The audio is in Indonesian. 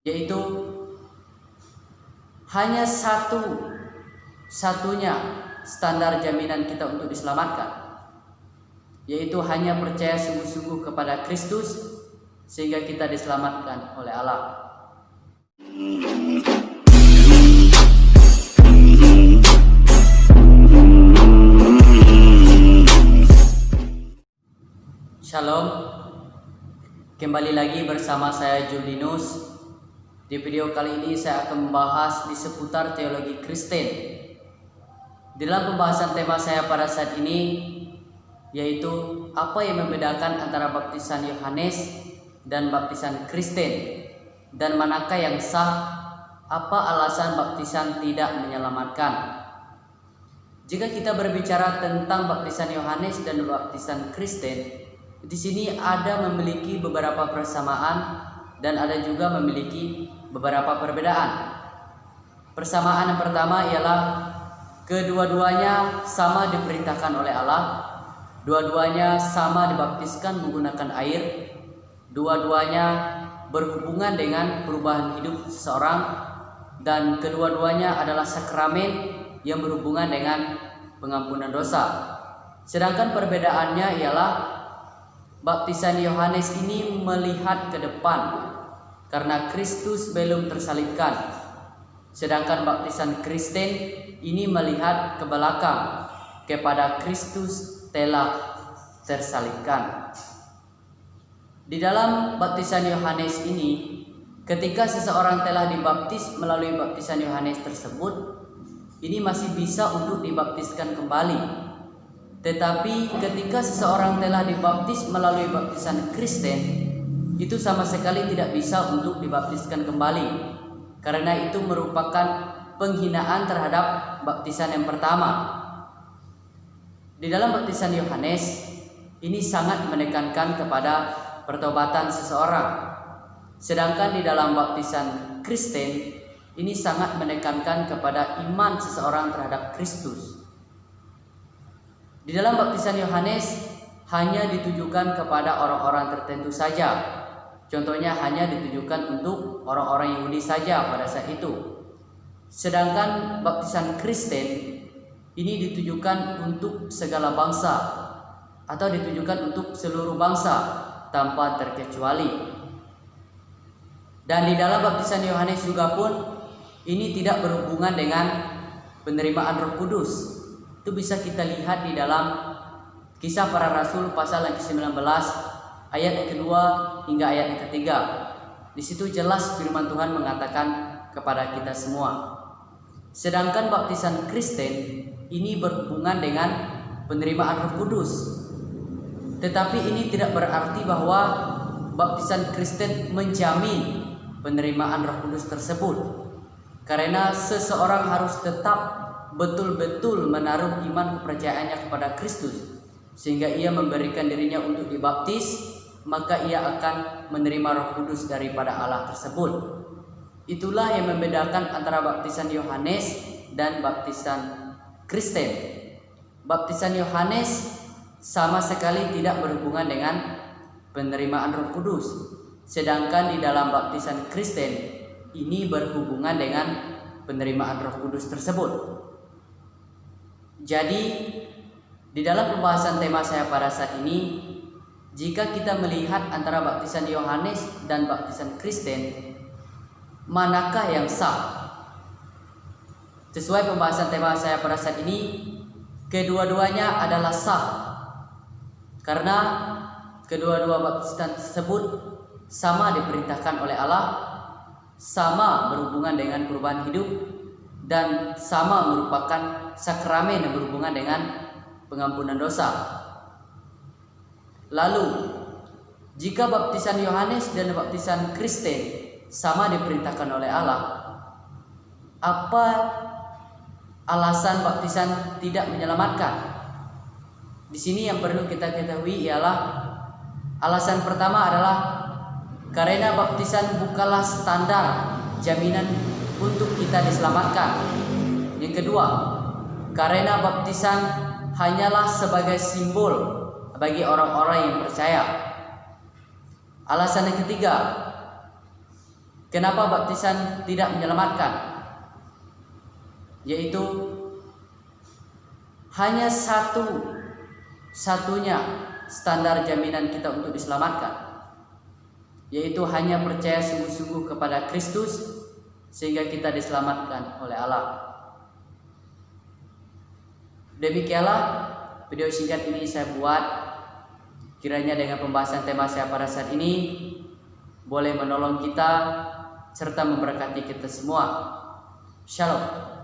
yaitu hanya satu-satunya standar jaminan kita untuk diselamatkan, yaitu hanya percaya sungguh-sungguh kepada Kristus sehingga kita diselamatkan oleh Allah. Shalom, kembali lagi bersama saya Julinus. Di video kali ini saya akan membahas di seputar teologi Kristen. Di dalam pembahasan tema saya pada saat ini, yaitu apa yang membedakan antara baptisan Yohanes dan baptisan Kristen, dan manakah yang sah, apa alasan baptisan tidak menyelamatkan. Jika kita berbicara tentang baptisan Yohanes dan baptisan Kristen, di sini ada memiliki beberapa persamaan dan ada juga memiliki beberapa perbedaan. Persamaan yang pertama ialah kedua-duanya sama diperintahkan oleh Allah, dua-duanya sama dibaptiskan menggunakan air, dua-duanya berhubungan dengan perubahan hidup seseorang, dan kedua-duanya adalah sakramen yang berhubungan dengan pengampunan dosa. Sedangkan perbedaannya ialah baptisan Yohanes ini melihat ke depan karena Kristus belum tersalibkan, sedangkan baptisan Kristen ini melihat ke belakang kepada Kristus telah tersalibkan. Di dalam baptisan Yohanes ini, ketika seseorang telah dibaptis melalui baptisan Yohanes tersebut, ini masih bisa untuk dibaptiskan kembali. Tetapi ketika seseorang telah dibaptis melalui baptisan Kristen, itu sama sekali tidak bisa untuk dibaptiskan kembali, karena itu merupakan penghinaan terhadap baptisan yang pertama. Di dalam baptisan Yohanes ini sangat menekankan kepada pertobatan seseorang, sedangkan di dalam baptisan Kristen ini sangat menekankan kepada iman seseorang terhadap Kristus. Di dalam baptisan Yohanes hanya ditujukan kepada orang-orang tertentu saja. Contohnya hanya ditujukan untuk orang-orang Yahudi saja pada saat itu. Sedangkan baptisan Kristen ini ditujukan untuk segala bangsa atau ditujukan untuk seluruh bangsa tanpa terkecuali. Dan di dalam baptisan Yohanes juga pun ini tidak berhubungan dengan penerimaan Roh Kudus. Itu bisa kita lihat di dalam Kisah Para Rasul pasal yang ke-19 ayat yang kedua hingga ayat yang ketiga. Di situ jelas firman Tuhan mengatakan kepada kita semua. Sedangkan baptisan Kristen ini berhubungan dengan penerimaan Roh Kudus. Tetapi ini tidak berarti bahwa baptisan Kristen menjamin penerimaan Roh Kudus tersebut. Karena seseorang harus tetap betul-betul menaruh iman kepercayaannya kepada Kristus sehingga ia memberikan dirinya untuk dibaptis, maka ia akan menerima Roh Kudus daripada Allah tersebut. Itulah yang membedakan antara baptisan Yohanes dan baptisan Kristen. Baptisan Yohanes sama sekali tidak berhubungan dengan penerimaan Roh Kudus, sedangkan di dalam baptisan Kristen ini berhubungan dengan penerimaan Roh Kudus tersebut. Jadi di dalam pembahasan tema saya pada saat ini, jika kita melihat antara baptisan Yohanes dan baptisan Kristen, manakah yang sah? Sesuai pembahasan tema saya pada saat ini, kedua-duanya adalah sah, karena kedua-dua baptisan tersebut sama diperintahkan oleh Allah, sama berhubungan dengan perubahan hidup, dan sama merupakan sakramen yang berhubungan dengan pengampunan dosa. Lalu, jika baptisan Yohanes dan baptisan Kristen sama diperintahkan oleh Allah, apa alasan baptisan tidak menyelamatkan? Di sini yang perlu kita ketahui ialah alasan pertama adalah karena baptisan bukanlah standar jaminan untuk kita diselamatkan. Yang kedua, karena baptisan hanyalah sebagai simbol bagi orang-orang yang percaya. Alasan yang ketiga, Kenapa baptisan tidak menyelamatkan? Yaitu hanya satunya standar jaminan kita untuk diselamatkan, yaitu hanya percaya sungguh-sungguh kepada Kristus sehingga kita diselamatkan oleh Allah. Demikianlah video singkat ini saya buat. Kiranya dengan pembahasan tema saya pada saat ini boleh menolong kita serta memberkati kita semua. Shalom.